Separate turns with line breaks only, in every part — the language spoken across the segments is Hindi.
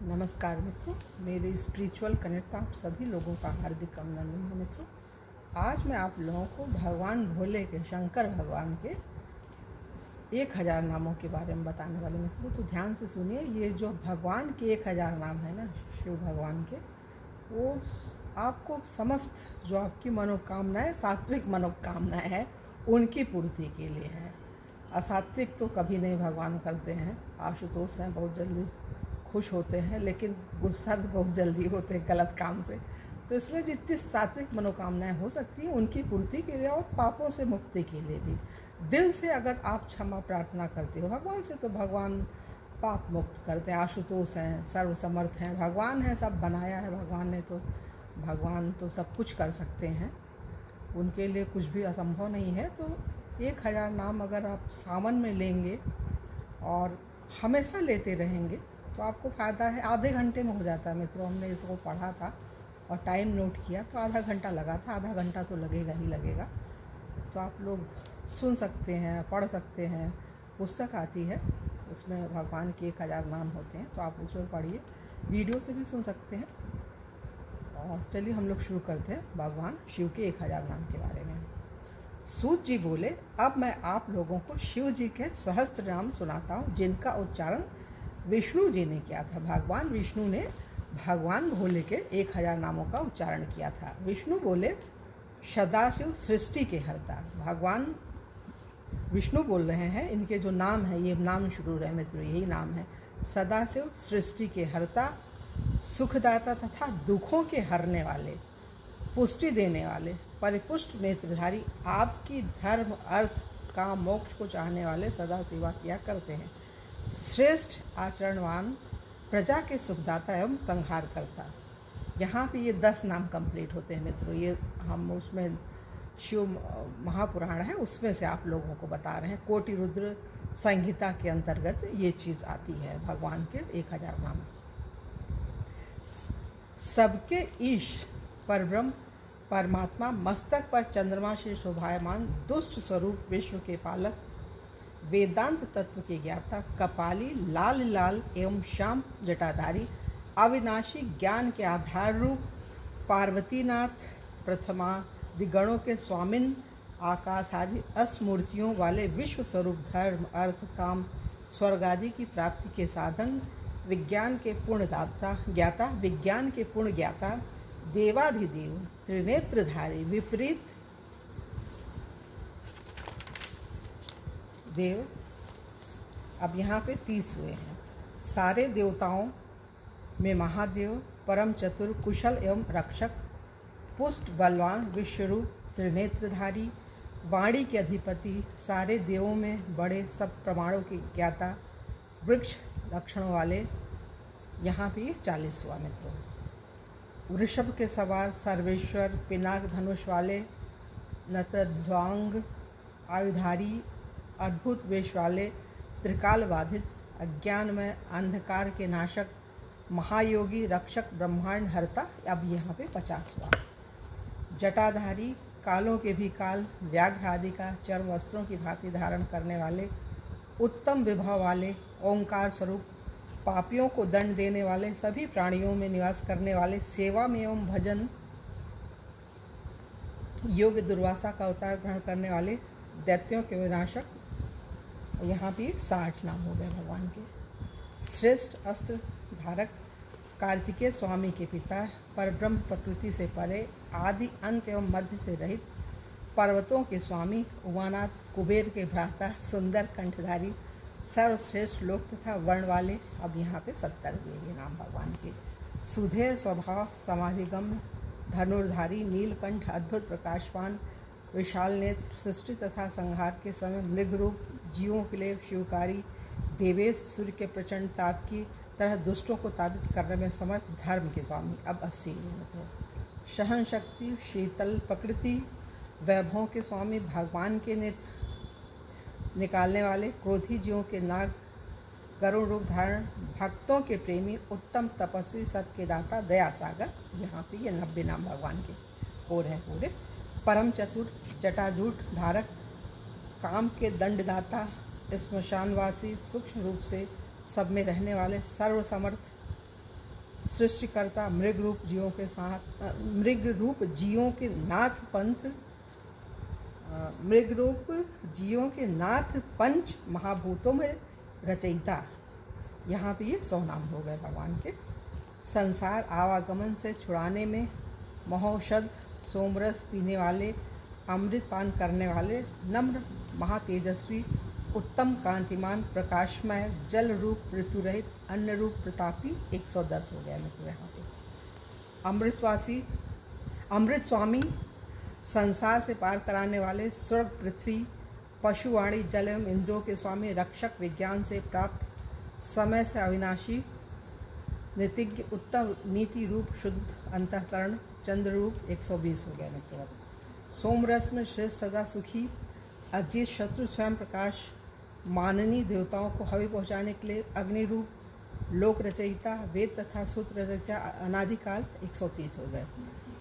नमस्कार मित्रों, मेरे स्पिरिचुअल कनेक्ट आप सभी लोगों का हार्दिक अभिनंदन है मित्रों। आज मैं आप लोगों को भगवान भोले के, शंकर भगवान के 1000 नामों के बारे में बताने वाले मित्रों। तो ध्यान से सुनिए। ये जो भगवान के 1000 नाम है ना, शिव भगवान के, वो आपको समस्त जो आपकी मनोकामनाएं, सात्विक मनोकामनाएं हैं, उनकी पूर्ति के लिए है। असात्विक तो कभी नहीं भगवान करते हैं। आशुतोष हैं, बहुत जल्दी खुश होते हैं, लेकिन गुस्सा भी बहुत जल्दी होते हैं गलत काम से। तो इसलिए जितनी सात्विक मनोकामनाएं हो सकती हैं उनकी पूर्ति के लिए और पापों से मुक्ति के लिए भी दिल से अगर आप क्षमा प्रार्थना करते हो भगवान से, तो भगवान पाप मुक्त करते हैं। आशुतोष हैं, सर्वसमर्थ हैं, भगवान है, सब बनाया है भगवान ने, तो भगवान तो सब कुछ कर सकते हैं, उनके लिए कुछ भी असंभव नहीं है। तो 1000 नाम अगर आप सावन में लेंगे और हमेशा लेते रहेंगे तो आपको फ़ायदा है। आधे घंटे में हो जाता है मित्रों। हमने इसको पढ़ा था और टाइम नोट किया तो आधा घंटा लगा था। आधा घंटा तो लगेगा ही लगेगा। तो आप लोग सुन सकते हैं, पढ़ सकते हैं, पुस्तक आती है, उसमें भगवान के 1000 नाम होते हैं, तो आप उसमें पढ़िए। वीडियो से भी सुन सकते हैं। और चलिए हम लोग शुरू करते हैं भगवान शिव के 1000 नाम के बारे में। सूत जी बोले, अब मैं आप लोगों को शिव जी के सहस्त्र नाम सुनाता हूँ, जिनका उच्चारण विष्णु जी ने किया था। भगवान विष्णु ने भगवान भोले के 1000 नामों का उच्चारण किया था। विष्णु बोले, सदाशिव सृष्टि के हरता। भगवान विष्णु बोल रहे हैं, इनके जो नाम है, ये नाम शुरू रहे मित्रों, यही नाम है। सदाशिव सृष्टि के हरता, सुखदाता तथा दुखों के हरने वाले, पुष्टि देने वाले, परिपुष्ट नेत्रधारी, आपकी धर्म, अर्थ, काम, मोक्ष को चाहने वाले सदा सेवा किया करते हैं। श्रेष्ठ आचरणवान, प्रजा के सुखदाता एवं संहार करता। यहाँ पे ये 10 नाम कंप्लीट होते हैं मित्रों। ये हम उसमें शिव महापुराण है, उसमें से आप लोगों को बता रहे हैं। कोटि रुद्र संहिता के अंतर्गत ये चीज़ आती है, भगवान के 1000 नाम। सबके ईश परब्रह्म परमात्मा, मस्तक पर चंद्रमा से शोभायमान, दुष्ट स्वरूप विश्व के पालक, वेदांत तत्व के ज्ञाता, कपाली, लाल लाल एवं श्याम जटाधारी, अविनाशी ज्ञान के आधार रूप, पार्वतीनाथ प्रथमा, दिगणों के स्वामिन, आकाश आदि असमूर्तियों वाले, विश्व स्वरूप, धर्म, अर्थ, काम, स्वर्ग आदि की प्राप्ति के साधन, विज्ञान के पूर्ण दाता ज्ञाता, विज्ञान के पूर्ण ज्ञाता, देवाधिदेव, त्रिनेत्रधारी, विपरीत देव। अब यहाँ पे 30 हुए हैं। सारे देवताओं में महादेव, परम चतुर, कुशल एवं रक्षक, पुष्ट, बलवान, विश्वरूप, त्रिनेत्रधारी, वाणी के अधिपति, सारे देवों में बड़े, सब प्रमाणों के ज्ञाता, वृक्ष लक्षणों वाले। यहाँ पे 40 हुआ मित्रों। वृषभ के सवार, सर्वेश्वर, पिनाक धनुष वाले, नतध्वांग, आयुधारी, अद्भुत वेश वाले, त्रिकाल बाधित, अज्ञान में अंधकार के नाशक, महायोगी, रक्षक, ब्रह्मांड हरता। अब यहाँ पे 50 हुआ। जटाधारी, कालों के भी काल, व्याघ्र आदि का चर्म वस्त्रों की भांति धारण करने वाले, उत्तम विभव वाले, ओंकार स्वरूप, पापियों को दंड देने वाले, सभी प्राणियों में निवास करने वाले, सेवा में एवं भजन योग्य दुर्वासा का अवतार ग्रहण करने वाले, दैत्यों के विनाशक। यहाँ भी 60 नाम हो गए भगवान के। श्रेष्ठ अस्त्र धारक, कार्तिकेय स्वामी के पिता, परब्रह्म प्रकृति से परे, आदि अंत एवं मध्य से रहित, पर्वतों के स्वामी, उमानाथ, कुबेर के भ्राता, सुंदर कंठधारी, सर्वश्रेष्ठ लोक तथा वर्ण वाले। अब यहाँ पे 70 हुए ये नाम भगवान के। सुधे स्वभाव, समाधिगम्य, धनुर्धारी, नीलकंठ, अद्भुत प्रकाशवान, विशाल नेत्र, सृष्टि तथा संहार के समय मृग रूप, जीवों के लिए शिवकारी, देवेश, सूर्य के प्रचंड ताप की तरह दुष्टों को ताबित करने में समर्थ, धर्म के स्वामी। अब 80 तो सहन शक्ति, शीतल प्रकृति, वैभवों के स्वामी, भगवान के नेत्र निकालने वाले, क्रोधी जीवों के नाग, करुण रूप धारण, भक्तों के प्रेमी, उत्तम तपस्वी, सबके दाता, दया सागर। यहाँ पे ये 90 नाम भगवान के और हैं पूरे। परम चतुर, जटाजूट धारक, काम के दंडदाता, श्मशानवासी, सूक्ष्म रूप से सब में रहने वाले, सर्वसमर्थ, सृष्टिकर्ता मृग रूप जीवों के नाथ पंच महाभूतों में रचयिता। यहाँ पे ये 100 नाम हो गए भगवान के। संसार आवागमन से छुड़ाने में महौषध सोमरस पीने वाले, अमृत पान करने वाले, नम्र महातेजस्वी, उत्तम कांतिमान, प्रकाशमय, जल रूप ऋतु रहित, अन्न रूप प्रतापी 110 हो गया मित्र यहाँ पे। अमृत स्वामी, संसार से पार कराने वाले, स्वर्ग पृथ्वी पशुवाणी जल एवं इंद्रियों के स्वामी, रक्षक, विज्ञान से प्राप्त, समय से अविनाशी, नीतिज्ञ, उत्तम नीति रूप, शुद्ध अंतःकरण, चंद्र रूप 120 हो गया मित्र। सोमरस में श्रेष्ठ, सदा सुखी, अजीत, शत्रु स्वयं प्रकाश, माननीय, देवताओं को हवि पहुँचाने के लिए, अग्नि रूप, लोक रचयिता, वेद तथा सूत्र रचयिता, अनादिकाल 130 हो गए।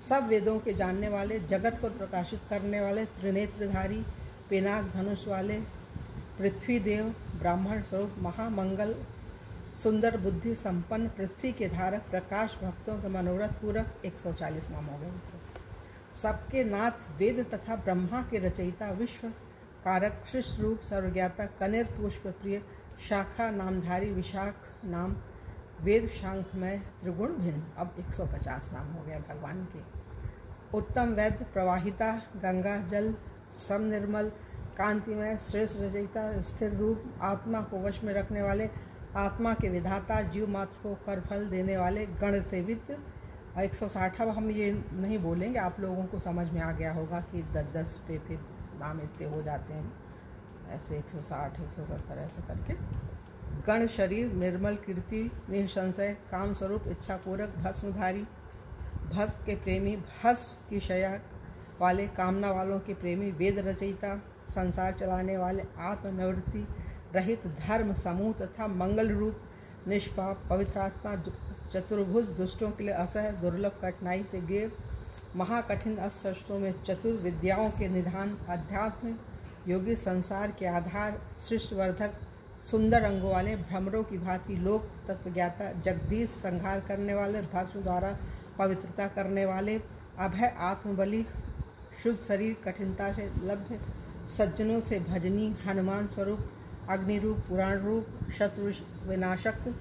सब वेदों के जानने वाले, जगत को प्रकाशित करने वाले, त्रिनेत्रधारी, पिनाक धनुष वाले, पृथ्वी देव, ब्राह्मण स्वरूप, महामंगल, सुंदर बुद्धि संपन्न, पृथ्वी के धारक, प्रकाश, भक्तों के मनोरथ पूरक 140 नाम हो गए। सबके नाथ, वेद तथा ब्रह्मा के रचयिता, विश्व कारक, शिष्ट रूप, सर्वज्ञाता, कनेर पुष्प प्रिय, शाखा नामधारी, विशाख नाम, वेद शांखमय, त्रिगुण भिन्न। अब 150 नाम हो गया भगवान के। उत्तम वैद्य, प्रवाहिता, गंगा जल, सम निर्मल, कांतिमय, श्रेष्ठ रचयिता, स्थिर रूप, आत्मा को वश में रखने वाले, आत्मा के विधाता, जीव मात्र को कर फल देने वाले, गण सेवित 160। अब हम ये नहीं बोलेंगे, आप लोगों को समझ में आ गया होगा कि 10 पे फिर नाम इतने हो जाते हैं, ऐसे 160 170 ऐसे करके। गण शरीर, निर्मल कीर्ति, निसंशय, काम स्वरूप, इच्छा पूरक, भस्मधारी, भस्म के प्रेमी, भस्म की शया वाले, कामना वालों के प्रेमी, वेद रचयिता, संसार चलाने वाले, आत्मनिवृत्ति रहित, धर्म समूह तथा मंगल रूप, निष्पाप, पवित्रात्मा, चतुर्भुज, दुष्टों के लिए असह, दुर्लभ, कठिनाई से गिर, महाकठिन अस्त्रों में चतुर, विद्याओं के निधान, अध्यात्म योगी, संसार के आधार, सृष्टिवर्धक, सुंदर अंगों वाले, भ्रमरों की भांति, लोक तत्वज्ञाता, जगदीश, संहार करने वाले, भस्म द्वारा पवित्रता करने वाले, अभय, आत्मबली, शुद्ध शरीर, कठिनता से लभ्य, सज्जनों से भजनी, हनुमान स्वरूप, अग्नि रूप, पुराण रूप, शत्रु विनाशक,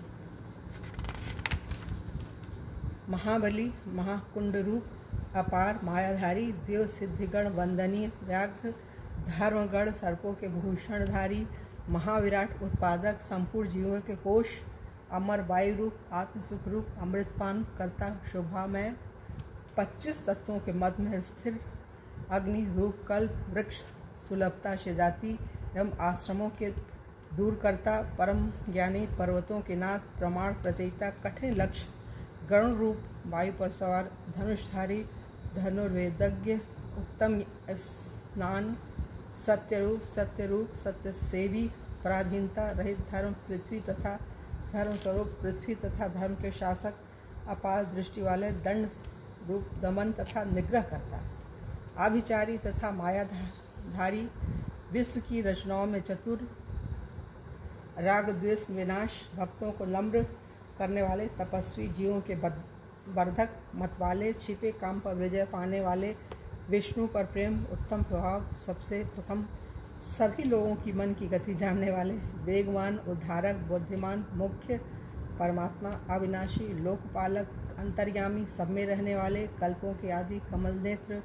महाबली, महाकुंड रूप, अपार, मायाधारी, देव सिद्धिगण वंदनीय, व्याघ्र, धर्मगण, सर्पों के भूषणधारी, महाविराट, उत्पादक, संपूर्ण जीवों के कोश, अमर, वायु रूप, आत्मसुख रूप, अमृतपान करता, शोभामय, 25 तत्वों के मध्य में स्थिर, अग्नि रूप, कल्प वृक्ष, सुलभता से जाति एवं आश्रमों के दूर करता, परम ज्ञानी, पर्वतों के नाथ, प्रमाण रचयिता, कठिन लक्ष्य, गरुण रूप, वायु पर सवार, धनुषधारी, धनुर्वेदज्ञ, उत्तम स्नान, सत्यरूप, सत्य सेवी, पराधीनता रहित, धर्म पृथ्वी तथा धर्म स्वरूप, पृथ्वी तथा धर्म के शासक, अपार दृष्टि वाले, दंड रूप, दमन तथा निग्रह करता, आभिचारी तथा मायाधारी, विश्व की रचनाओं में चतुर, राग द्वेष विनाश, भक्तों को नम्र करने वाले, तपस्वी, जीवों के वर्धक, मतवाले, छिपे काम पर विजय पाने वाले, विष्णु पर प्रेम, उत्तम प्रभाव, सबसे प्रथम, सभी लोगों की मन की गति जानने वाले, वेगवान, उद्धारक, बुद्धिमान, मुख्य, परमात्मा, अविनाशी, लोकपालक, अंतर्यामी, सब में रहने वाले, कल्पों के आदि, कमल नेत्र,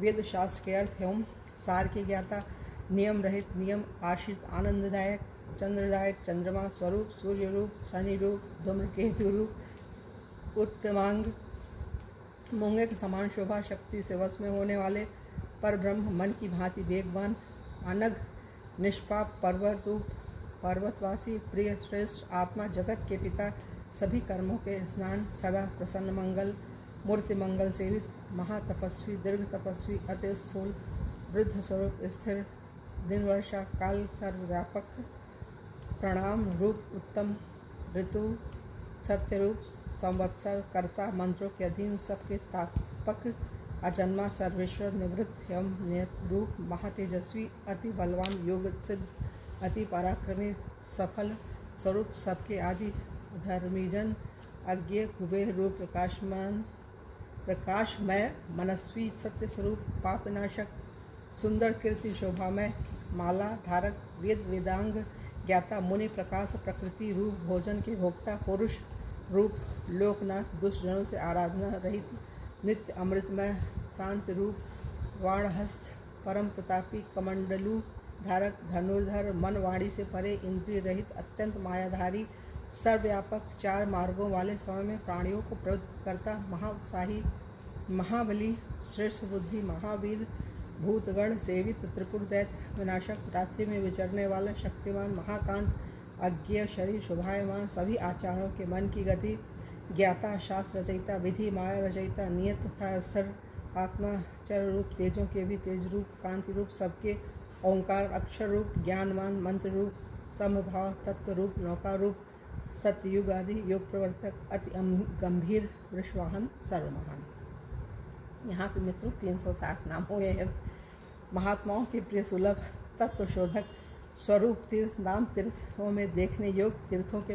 वेद शास्त्र के अर्थ एवं सार के ज्ञाता, नियम रहित, नियम आश्रित, आनंददायक, चंद्रदायक, चंद्रमा स्वरूप, सूर्य रूप, शनि रूप, धूम्रकेतु रूप, उत्तमांग, मूंगे के समान शोभा, शक्ति से वश में होने वाले, पर ब्रह्म, मन की भांति वेगवान, अनग, निष्पाप, पर्वत रूप, पर्वतवासी, प्रिय, श्रेष्ठ, आत्मा, जगत के पिता, सभी कर्मों के स्नान, सदा प्रसन्न, मंगल मूर्ति, मंगल सेवित, महातपस्वी, दीर्घ तपस्वी, अति स्थूल, वृद्ध स्वरूप, स्थिर, दिन वर्षा काल सर्वव्यापक, प्रणाम रूप, उत्तम ऋतु, सत्य रूप, संवत्सर, कर्ता, मंत्रों के अधीन, सबके तापक, अजन्मा, सर्वेश्वर, निवृत्त एवं नियत रूप, महातेजस्वी, अति बलवान, योग सिद्ध, अति पराक्रमी, सफल स्वरूप, सबके आदि, धर्मीजन, अज्ञेय कुबेर रूप प्रकाशमय मनस्वी सत्य स्वरूप पापनाशक सुंदर कीर्ति शोभामय माला धारक वेद वेदांग ज्ञाता मुनि प्रकाश प्रकृति रूप भोजन के भोक्ता पुरुष रूप लोकनाथ दुष्टजनों से आराधना रहित नित्य अमृतमय शांति रूप वाणहस्त परम प्रतापी कमंडलू धारक धनुर्धर मन वाणी से परे इंद्रिय रहित अत्यंत मायाधारी सर्वव्यापक चार मार्गों वाले समय में प्राणियों को प्रवृत्त करता महाउत्साही महाबली श्रेष्ठ बुद्धि महावीर भूतगण सेवित त्रिपुर दैत्य विनाशक रात्रि में विचरने वाला शक्तिमान महाकांत अज्ञेय शरीर शोभायमान सभी आचारों के मन की गति ज्ञाता शास्त्र रचयिता विधि माया रचयिता नियत तथा स्थिर आत्मा चर रूप तेजों के भी तेज रूप कांति रूप सबके ओंकार अक्षर रूप ज्ञानमान मंत्र रूप समभाव तत्व रूप नौका रूप सत्ययुग आदि योग प्रवर्तक अति गंभीर वृषवाहन सर्वमहान। यहाँ पे मित्रों 360 नाम हुए हैं। महात्माओं के प्रिय सुलभ तत्व शोधक स्वरूप तीर्थ नाम तीर्थों में देखने योग्य तीर्थों के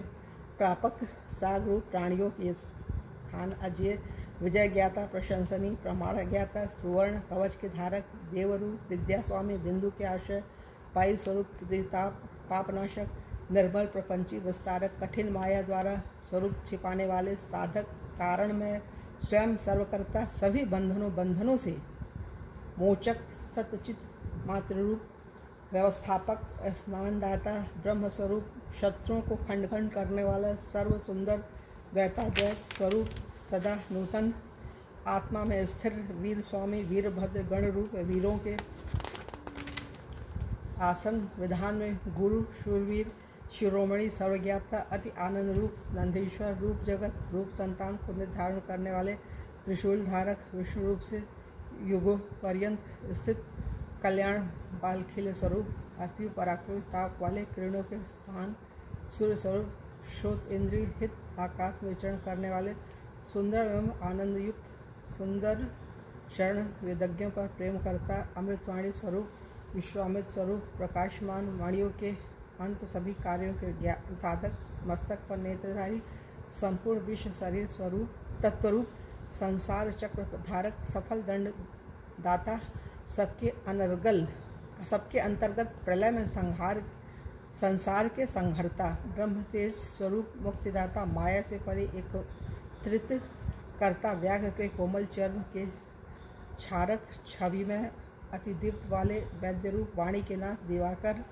प्रापक साग रूप प्राणियों के स्थान अजय विजय ज्ञाता प्रशंसनीय प्रमाण ज्ञाता सुवर्ण कवच के धारक देवरूप विद्या स्वामी बिंदु के आश्रय वायु स्वरूप प्रताप पापनाशक निर्मल प्रपंची विस्तारक कठिन माया द्वारा स्वरूप छिपाने वाले साधक कारण में स्वयं सर्वकर्ता सभी बंधनों से मोचक सतचित मातृ रूप व्यवस्थापक स्नानदाता ब्रह्म स्वरूप शत्रुओं को खंड खंड करने वाला सर्व सुंदर द्वैताद्वैत स्वरूप सदा नूतन आत्मा में स्थिर वीर स्वामी वीरभद्र गण रूप वीरों के आसन विधान में गुरु शूरवीर शिरोमणि सर्वज्ञाता अति आनंद रूप नंदीश्वर रूप जगत रूप संतान को निर्धारण करने वाले त्रिशूल धारक विष्णु रूप से युगों पर्यंत स्थित कल्याण बालखिल स्वरूप अति पराक्रमी ताप वाले किरणों के स्थान सूर्य स्वरूप श्रोत इंद्रिय हित आकाश में विचरण करने वाले सुंदर एवं आनंद युक्त सुंदर शरण वेदज्ञों पर प्रेम करता अमृतवाणी स्वरूप विश्वामित्र स्वरूप प्रकाशमान वाणियों के अंत सभी कार्यों के साधक मस्तक पर नेत्रधारी संपूर्ण विश्व शरीर स्वरूप तत्वरूप संसार चक्र धारक सफल दंड दाता सबके अंतर्गत प्रलय में संसार के संहर्ता ब्रह्म तेज स्वरूप मुक्तिदाता माया से परे एकत्रित कर्ता व्याघ्र के कोमल चर्म के क्षारक छवि में अति दीप्त वाले वैद्य रूप वाणी के नाथ दिवाकर।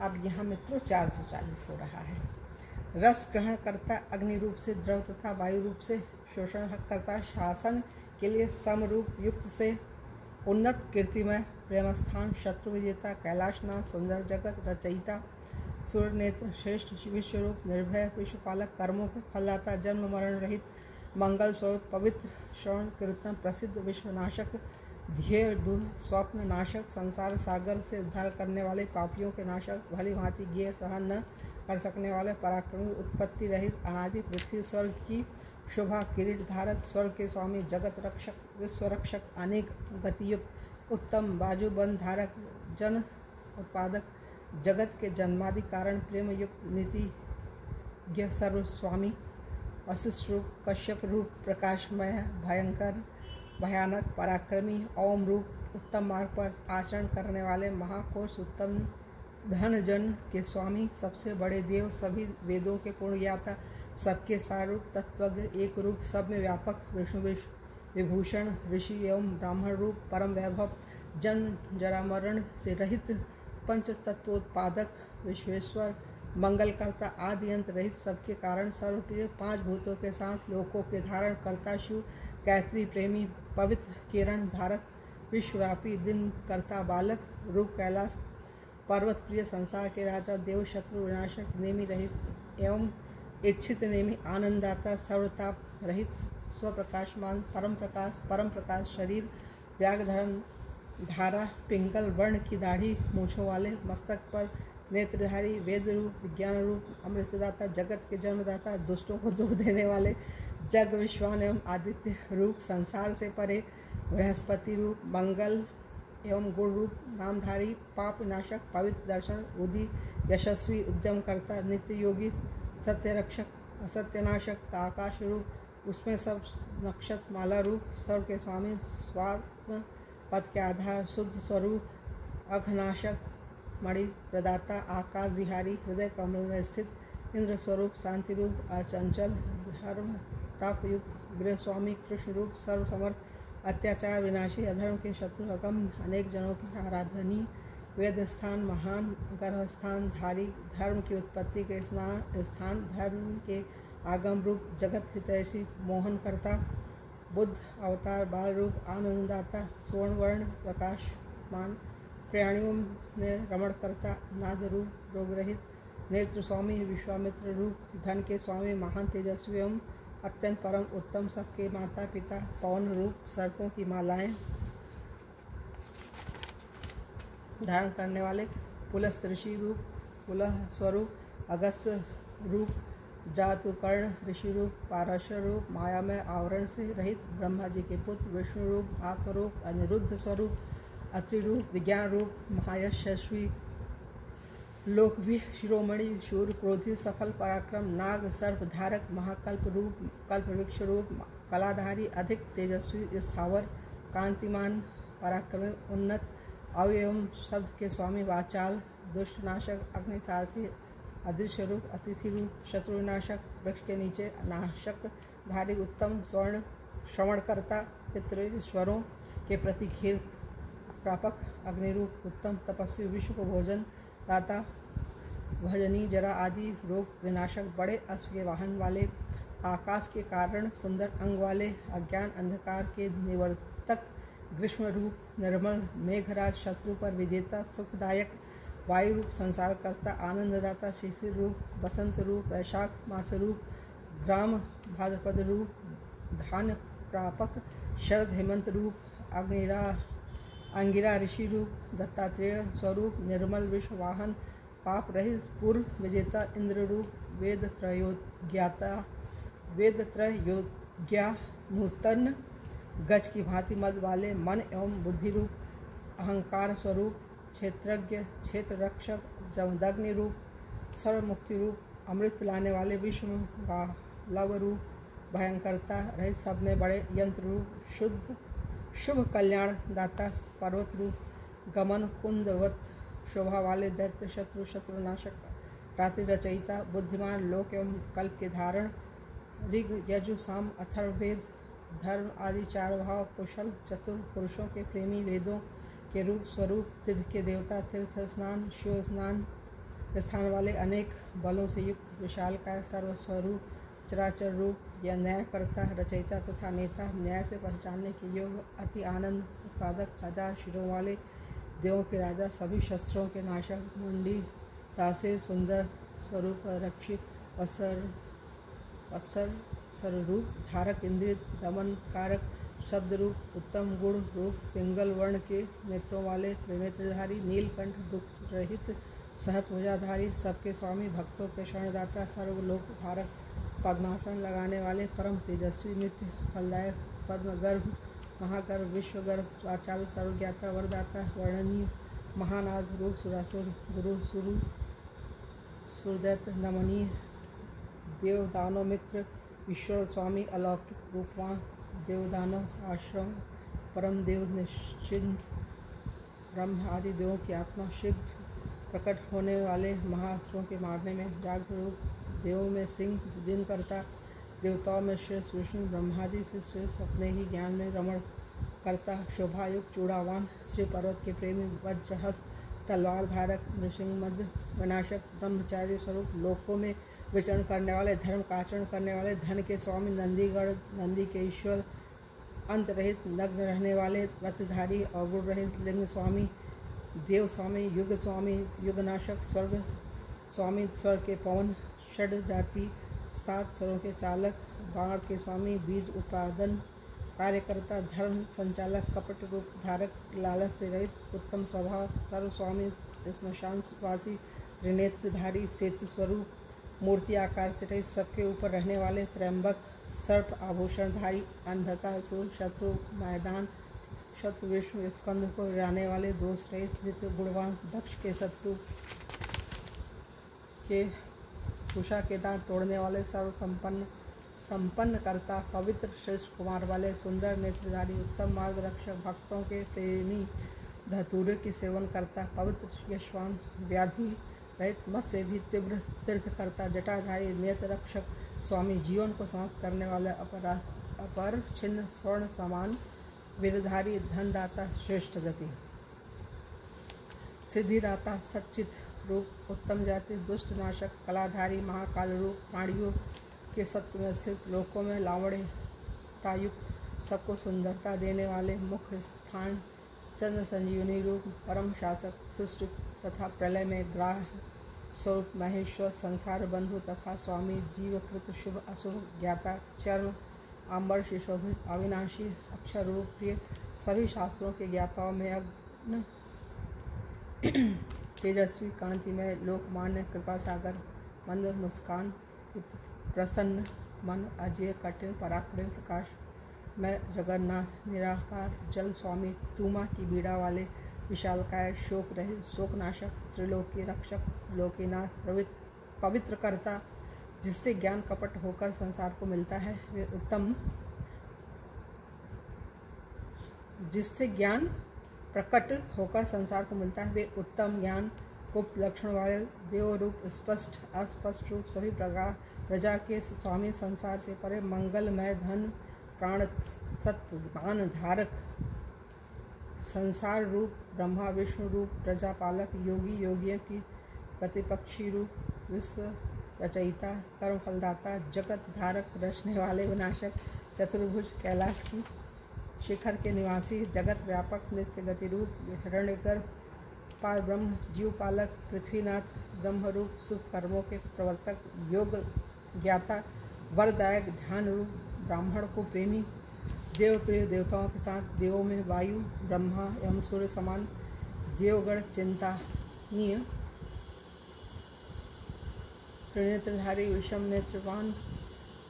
अब यहाँ मित्रों 440 हो रहा है। रस ग्रहण करता अग्नि रूप से द्रव तथा वायु रूप से शोषण करता शासन के लिए समरूप युक्त से उन्नत कीर्तिमय प्रेमस्थान शत्रु विजेता कैलाशनाथ सुंदर जगत रचयिता सूर्य नेत्र श्रेष्ठ विश्वरूप निर्भय विश्वपालक कर्मों के फलदाता जन्म मरण रहित मंगल स्वरूप पवित्र श्रवण कीर्तन प्रसिद्ध विश्वनाशक ध्येय दुह स्वप्न नाशक संसार सागर से उद्धार करने वाले पापियों के नाशक भली भांति ज्ञेय सहन न कर सकने वाले पराक्रमी उत्पत्ति रहित अनादि पृथ्वी स्वर्ग की शोभा किरीट धारक स्वर्ग के स्वामी जगत रक्षक विश्व रक्षक अनेक गतियुक्त उत्तम बाजूबंद धारक जन उत्पादक जगत के जन्मादि कारण प्रेम युक्त नीति सर्व स्वामी वशिष्ठ रूप कश्यप रूप प्रकाशमय भयंकर भयानक पराक्रमी ओम रूप उत्तम मार्ग पर आचरण करने वाले महाकोश उत्तम धन जन के स्वामी सबसे बड़े देव सभी वेदों के पूर्ण ज्ञाता सबके सारूप तत्वज्ञ एक रूप सब में व्यापक विष्णु विभूषण ऋषि एवं ब्राह्मण रूप परम वैभव जन जरा मरण से रहित पंच तत्वोत्पादक विश्वेश्वर मंगलकर्ता आदि अंत रहित सबके कारण सर्वप्रिय पांच भूतों के साथ लोकों के धारण करता शिव गायत्री प्रेमी पवित्र किरण धारक विश्वव्यापी दिन करता बालक रूप कैलाश पर्वत प्रिय संसार के राजा देव शत्रु विनाशक नेमी रहित एवं इच्छित नेमी आनंदाता सर्वताप रहित स्वप्रकाशमान परम प्रकाश शरीर व्याघ धर्म धारा पिंगल वर्ण की दाढ़ी मूछों वाले मस्तक पर नेत्रधारी वेद रूप विज्ञान रूप अमृतदाता जगत के जन्मदाता दुष्टों को दुख देने वाले जग विश्वान एवं आदित्य रूप संसार से परे बृहस्पति रूप मंगल एवं गुण रूप नामधारी पाप नाशक पवित्र दर्शन बुद्धि यशस्वी उद्यम करता नित्य योगी सत्य रक्षक असत्यनाशक आकाश रूप, उसमें सब नक्षत्र माला रूप, सर्व के स्वामी, स्वात्म पद के आधार, शुद्ध स्वरूप, अघनाशक, मणि प्रदाता, आकाश विहारी, हृदय कमल में स्थित, इंद्र स्वरूप, शांति रूप, अचंचल, धर्म तापयुक्त, गृह स्वामी, कृष्ण रूप, सर्व समर्थ, अत्याचार विनाशी, अधर्म के शत्रु, अगम, अनेक जनों की आराधनीय, वेद स्थान, महान, गर्भस्थान धारी, धर्म की उत्पत्ति के स्थान, धर्म के आगम रूप, जगत हितैषी, मोहन करता, बुद्ध अवतार, बाल रूप, आनंददाता, स्वर्ण वर्ण, प्रकाशमान, प्राणियों में रमण करता, नाद रूप, रोग रहित, नेत्र स्वामी, विश्वामित्र रूप, धन के स्वामी, महान तेजस्वी एवं अत्यंत परम उत्तम, सबके माता पिता, पवन रूप, सर्पों की मालाएं धारण करने वाले, पुलस्त ऋषि रूप, पुलह स्वरूप, अगस्त रूप, जातुकर्ण ऋषि रूप, पारशर रूप, माया में आवरण से रहित, ब्रह्मा जी के पुत्र, विष्णु रूप, आत्मरूप, अनिरुद्ध स्वरूप, अत्रि रूप, विज्ञान रूप, महायशस्वी, लोकभी, शिरोमणि, शूर, क्रोधी, सफल पराक्रम, नाग, सर्प धारक, महाकल्प रूप, कल्प वृक्ष रूप, कलाधारी, अधिक तेजस्वी, स्थावर, कांतिमान, पराक्रमी, उन्नत, अवयव शब्द के स्वामी, वाचाल, दुष्टनाशक, अग्निसारथी, अदृश्य रूप, अतिथि रूप, शत्रुनाशक, वृक्ष के नीचे नाशक धारी, उत्तम, स्वर्ण श्रवणकर्ता, पितृश्वरों के प्रति खीर प्रापक, अग्निरूप, उत्तम, तपस्वी, विश्व को भोजन दाता, भजनी, जरा आदि रोग विनाशक, बड़े अश्व के वाहन वाले, आकाश के कारण सुंदर अंग वाले, अज्ञान अंधकार के निवर्तक, ग्रीष्म रूप, निर्मल, मेघराज, शत्रु पर विजेता, सुखदायक, वायु रूप, संसार करता, आनंददाता, शिशिर रूप, बसंत रूप, वैशाख मास रूप, ग्राम, भाद्रपद रूप, धान प्रापक, शरद हेमंत रूप, अंगिरा ऋषि रूप, दत्तात्रेय स्वरूप, निर्मल, विश्व वाहन, पाप रहित, पूर्व विजेता, इंद्र रूप, वेद त्रयोज्ञाता, वेद त्रयोज्ञा, नूतन, गज की भांति मद वाले, मन एवं बुद्धि रूप, अहंकार स्वरूप, क्षेत्रज्ञ, क्षेत्र रक्षक, जमदग्नि रूप, सर्वमुक्ति रूप, अमृत पिलाने वाले, विश्व गालव रूप, भयंकरता रहित, सब में बड़े, यंत्र रूप, शुद्ध शुभ कल्याण दाता, पर्वत रूप, गमन, कुंदवत शोभा वाले, दैत्य, शत्रु, शत्रुनाशक, रात्रि रचयिता, बुद्धिमान, लोक एवं कल्प के धारण, ऋग, यजु, साम, अथर्ववेद, धर्म आदि चार भाव, कुशल, चतुर, पुरुषों के प्रेमी, वेदों के रूप स्वरूप, तीर्थ के देवता, तीर्थ स्नान, शिव स्नान स्थान वाले, अनेक बलों से युक्त, विशालकाय, सर्वस्वरूप, चराचर रूप, या न्याय करता, रचयिता तथा नेता, न्याय से पहचानने के योग्य, अति आनंद उत्पादक, हजार शिरों वाले, देवों के राजा, सभी शस्त्रों के नाशक, मुंडी तासे, सुंदर स्वरूप, रक्षित, वत्सर स्वरूप, धारक, इंद्रिय दमन कारक, शब्द रूप, उत्तम गुण रूप, पिंगल वर्ण के नेत्रों वाले, त्रिनेत्रधारी, नीलकंठ, दुख रहित, सहत भुजाधारी, सबके स्वामी, भक्तों के शरणदाता, सर्वलोक धारक, पद्मासन लगाने वाले, परम तेजस्वी, नित्य फलदायक, पद्मगर्भ, महागर्भ, विश्वगर्भ, वाचाल, सर्वज्ञाता, वरदाता, वर्णनीय, महानाद रूप, सुरासुर, गुरु, सुरु, सुरदैत, नमनीय, देव दानव मित्र, ईश्वर स्वामी, अलौकिक रूपवान, देवदानव आश्रम, परम देव, निश्चिंत, ब्रह्म आदि देवों की आत्मा, शीघ्र प्रकट होने वाले, महाअसुरों के मारने में जागृत रूप, देवों में सिंह, दिन करता, देवताओं में श्रेष्ठ, विष्णु ब्रह्मादि से श्रेष्ठ, अपने ही ज्ञान में रमण करता, शोभायुक्त, चूड़ावान, श्री पर्वत के प्रेमी, वज्रहस्त, तलवार धारक, नृसिंह मध्य विनाशक, ब्रह्मचारी स्वरूप, लोकों में विचरण करने वाले, धर्म का आचरण करने वाले, धन के स्वामी, नंदीगढ़, नंदी के ईश्वर, अंत रहित, नग्न रहने वाले, वत्रधारी, अवगुण रहित, लिंग स्वामी, देव स्वामी, युग स्वामी, युगनाशक, स्वर्ग स्वामी, स्वर्ग के पवन, षड जाति, 7 स्वरों के चालक, बाण के स्वामी, बीज उत्पादन कार्यकर्ता, धर्म संचालक, कपट रूप धारक, लालच से रहित, उत्तम स्वभाव, सर्व स्वामी, श्मशान वासी, त्रिनेत्रधारी, सेतु स्वरूप, मूर्ति आकार से रहित, सबके ऊपर रहने वाले, त्रयंबक, सर्प आभूषणधारी, अंधकार सूर, शत्रु मैदान, शत्रु विष्णु स्कंद को गिराने वाले, दोष रहित, नित्य गुणवान, दक्ष के शत्रु के कुशा के दांत तोड़ने वाले, सर्व संपन्न करता, पवित्र श्रेष्ठ कुमार वाले, सुंदर नेत्रधारी, उत्तम मार्गरक्षक, भक्तों के प्रेमी, धतूरे के सेवन करता, पवित्र यशवान, व्याधि रहित, मत से भी तीव्र तीर्थ करता, जटाधारी, नेत्र रक्षक स्वामी, जीवन को समाप्त करने वाला, अपर छिन्न स्वर्ण समान, वीरधारी, धनदाता, श्रेष्ठ गति, सिद्धिदाता, सच्चित रूप, उत्तम जाति, दुष्ट नाशक, कलाधारी, महाकाल रूप, प्राणियों के सत्य में स्थित, लोकों में लावण्यतायुक्त, सबको सुंदरता देने वाले, मुख्य स्थान, चंद्र संजीवनी रूप, परम शासक, सृष्टि तथा प्रलय में ग्राह स्वरूप, महेश्वर, संसार बंधु तथा स्वामी, जीवकृत शुभ अशुभ ज्ञाता, चर्म आंबर शिशोभित, अविनाशी, अक्षर रूप, प्रिय, सभी शास्त्रों के ज्ञाताओं में अग्न तेजस्वी, कांतिमय, लोकमान्य, कृपा सागर, मंद मुस्कान, प्रसन्न मन, अजय, कठिन, पराक्रम, प्रकाश मैं, जगन्नाथ, निराकार, जल स्वामी, तूमा की बीड़ा वाले, विशालकाय, शोक रहित, शोकनाशक, त्रिलोकी रक्षक, त्रिलोकीनाथ, पवित्र करता, जिससे ज्ञान कपट होकर संसार को मिलता है वे उत्तम, जिससे ज्ञान प्रकट होकर संसार को मिलता है वे उत्तम ज्ञान, गुप्त लक्षण वाले, देव रूप, स्पष्ट अस्पष्ट रूप, सभी प्रकार प्रजा के स्वामी, संसार से परे, मंगलमय, धन प्राण सत्व मान धारक, संसार रूप, ब्रह्मा विष्णु रूप, प्रजापालक, योगी योगियों की प्रतिपक्षी रूप, विश्व रचयिता, कर्म फलदाता, जगत धारक, रचने वाले, विनाशक, चतुर्भुज, कैलाश की शिखर के निवासी, जगत व्यापक, नित्य गति रूप, हिरण्यगर्भ, पार ब्रह्म, जीवपालक, पृथ्वीनाथ, ब्रह्मरूप, शुभ कर्मों के प्रवर्तक, योग ज्ञाता, वरदायक, ध्यान रूप, ब्राह्मण को प्रेमी, देव प्रिय, देवताओं के साथ, देवों में वायु, ब्रह्मा एवं सूर्य समान, देवगण चिंतानीय, त्रिनेत्रधारी, विषम नेत्रवान,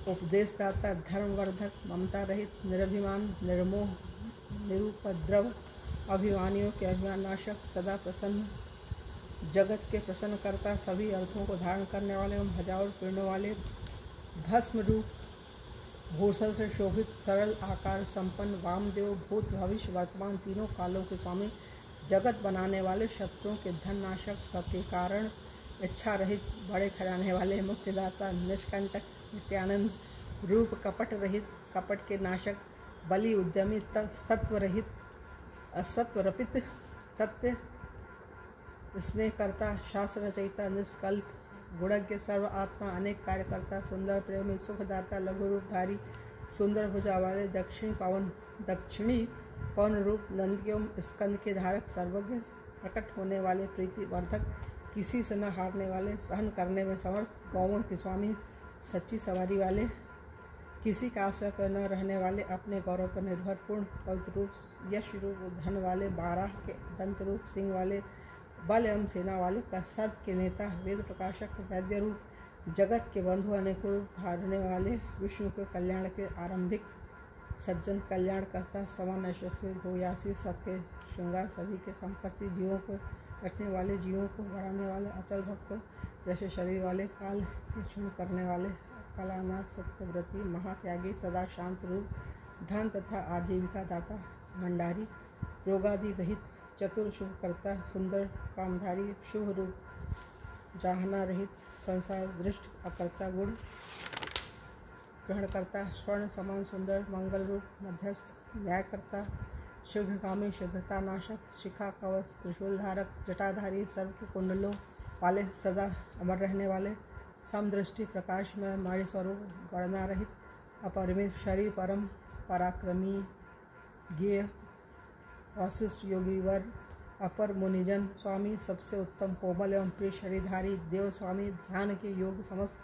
उपदेशदाता, धर्मवर्धक, ममता रहित, निरभिमान, निर्मोह, निरुपद्रव, अभिमानियों के अभिमान नाशक, सदा प्रसन्न, जगत के प्रसन्न करता, सभी अर्थों को धारण करने वाले एवं हजारों पीड़ों वाले, भस्म रूप, भूषण से शोभित, सरल आकार संपन्न, वामदेव, भूत भविष्य वर्तमान तीनों कालों के स्वामी, जगत बनाने वाले, शत्रुओं के धन नाशक, सबके कारण, इच्छा रहित, बड़े खजाने वाले, मुक्तिदाता, निष्कंटक, नित्यानंद रूप, कपट रहित, कपट के नाशक, बलि उद्यमी, सत्व रहित, असत्व रपित, सत्य स्नेह करता, शास्त्र रचयिता, निष्कल्प, गुणज्ञ, सर्व आत्मा, अनेक कार्यकर्ता, सुंदर प्रेमी, सुखदाता, लघु रूपधारी, सुंदर भुजा वाले, दक्षिणी पवन रूप, नंद एवं स्कंद के धारक, सर्वज्ञ, प्रकट होने वाले, प्रीति वर्धक, किसी से न हारने वाले, सहन करने में समर्थ, गौवों के स्वामी, सच्ची सवारी वाले, किसी का आश्रय पर न रहने वाले, अपने गौरव पर निर्भर, पूर्ण पवित्र रूप, यश रूप, धन वाले, बारह के दंत रूप, सिंह वाले, बल एवं सेना वाले, सर्प के नेता, वेद प्रकाशक, वैद्य रूप, जगत के बंधु, अनेक रूप धारने वाले, विष्णु के कल्याण के आरंभिक, सज्जन कल्याण करता, समान यशस्वी, भूयासी, सबके श्रृंगार, सभी के संपत्ति, जीवों को रखने वाले, जीवों को बढ़ाने वाले, अचल भक्त जैसे शरीर वाले, काल के क्षण करने वाले, कलानाथ, सत्यव्रती, महात्यागी, सदा शांत रूप, धन तथा आजीविका दाता, भंडारी, रोगादि रहित, चतुर शुभ करता, सुंदर कामधारी, शुभ रूप, जाहना रहित, संसार दृष्ट, अकर्ता, गुण ग्रहण करता, स्वर्ण समान सुंदर, मंगल रूप, मध्यस्थ, न्याय करता, शीघ्रगामी, शीघ्रता नाशक, शिखा कवच, त्रिशूल धारक, जटाधारी, सर्व के कुंडलों वाले, सदा अमर रहने वाले, समदृष्टि, प्रकाश में मणि स्वरूप, गणना रहित, अपरिमित शरीर, परम पराक्रमी, ज्ञेय, वशिष्ठ, योगीवर, अपर मुनिजन स्वामी, सबसे उत्तम, कोमल एवं प्रिय शरीरधारी, देव स्वामी, ध्यान के योग, समस्त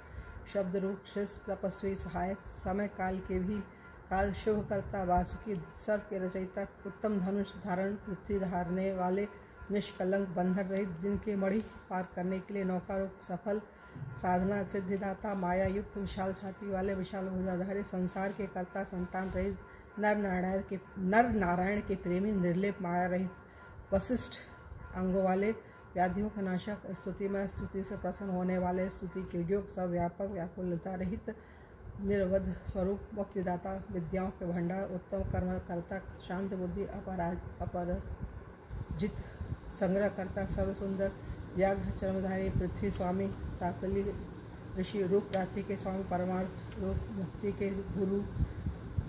शब्द रूप, श्रेष्ठ, तपस्वी, सहायक, समय काल के भी काल, शुभ करता, वासुकी, सर्प के रचयिता, उत्तम धनुष धारण, पृथ्वी धारने वाले, निष्कलंक, बंधन रहित, दिन के मणि पार करने के लिए नौका रूप, सफल साधना, सिद्धिदाता, माया युक्त, विशाल छाती वाले, विशाल भुजाधारी, संसार के कर्ता, संतान रहित, नर नारायण के प्रेमी, निर्लेप, माया रहित, वशिष्ठ अंगों वाले, व्याधियों का नाशक, स्तुति में स्तुति से प्रसन्न होने वाले, स्तुति के योग, सर्वव्यापक, व्याकुलता रहित, निर्वध स्वरूप, मुक्तिदाता, विद्याओं के भंडार, उत्तम कर्मकर्ता, शांत बुद्धि, अपराजित, संग्रहकर्ता, सर्वसुंदर, व्याघ्र चर्मधारी, पृथ्वी स्वामी, सातली ऋषि, रूप रात्रि के स्वामी, परमार्थ रूप, मुक्ति के गुरु,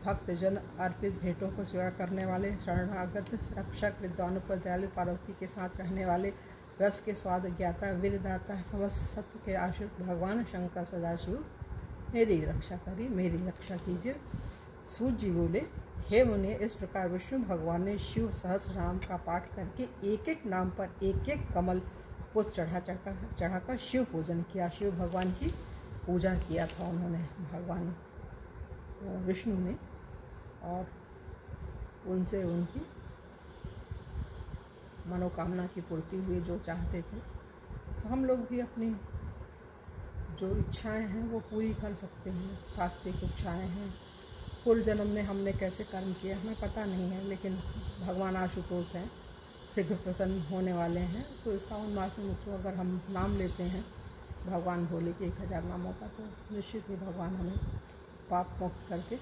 भक्त जन अर्पित भेंटों को स्वीकार करने वाले, शरणागत रक्षक, विद्वानों पर दयालु, पार्वती के साथ रहने वाले, रस के स्वाद ज्ञाता, वीरदाता, समस्त सत्य के आश्रित भगवान शंकर सदाशिव मेरी रक्षा करी, मेरी रक्षा कीजिए। सूत जी बोले, हे मुनि, इस प्रकार विष्णु भगवान ने शिव सहस्र नाम का पाठ करके एक एक नाम पर एक एक कमल पुष्प चढ़ाकर शिव पूजन किया। शिव भगवान की पूजा किया था उन्होंने, भगवान विष्णु ने, और उनसे उनकी मनोकामना की पूर्ति हुई, जो चाहते थे। तो हम लोग भी अपनी जो इच्छाएं हैं वो पूरी कर सकते हैं। सात्विक इच्छाएं हैं, पूर्व जन्म में हमने कैसे कर्म किए हमें पता नहीं है, लेकिन भगवान आशुतोष हैं, शीघ्र प्रसन्न होने वाले हैं। तो इस सावन मास में मित्रों अगर हम नाम लेते हैं भगवान भोले के 1000 नामों का, तो निश्चित ही भगवान हमें पाप मुक्त करके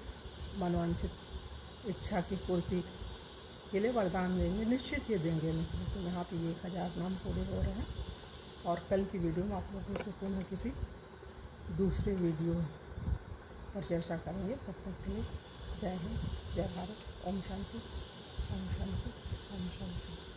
मनोवांछित इच्छा की पूर्ति के लिए वरदान देंगे, निश्चित ये देंगे मित्रों। तो यहाँ पे ये 1000 नाम पूरे हो रहे हैं, और कल की वीडियो में आप लोगों से पुनः किसी दूसरे वीडियो पर चर्चा करेंगे। तब तक के लिए जय हिंद, जय भारत, ओम शांति, ओम शांति, ओम शांति।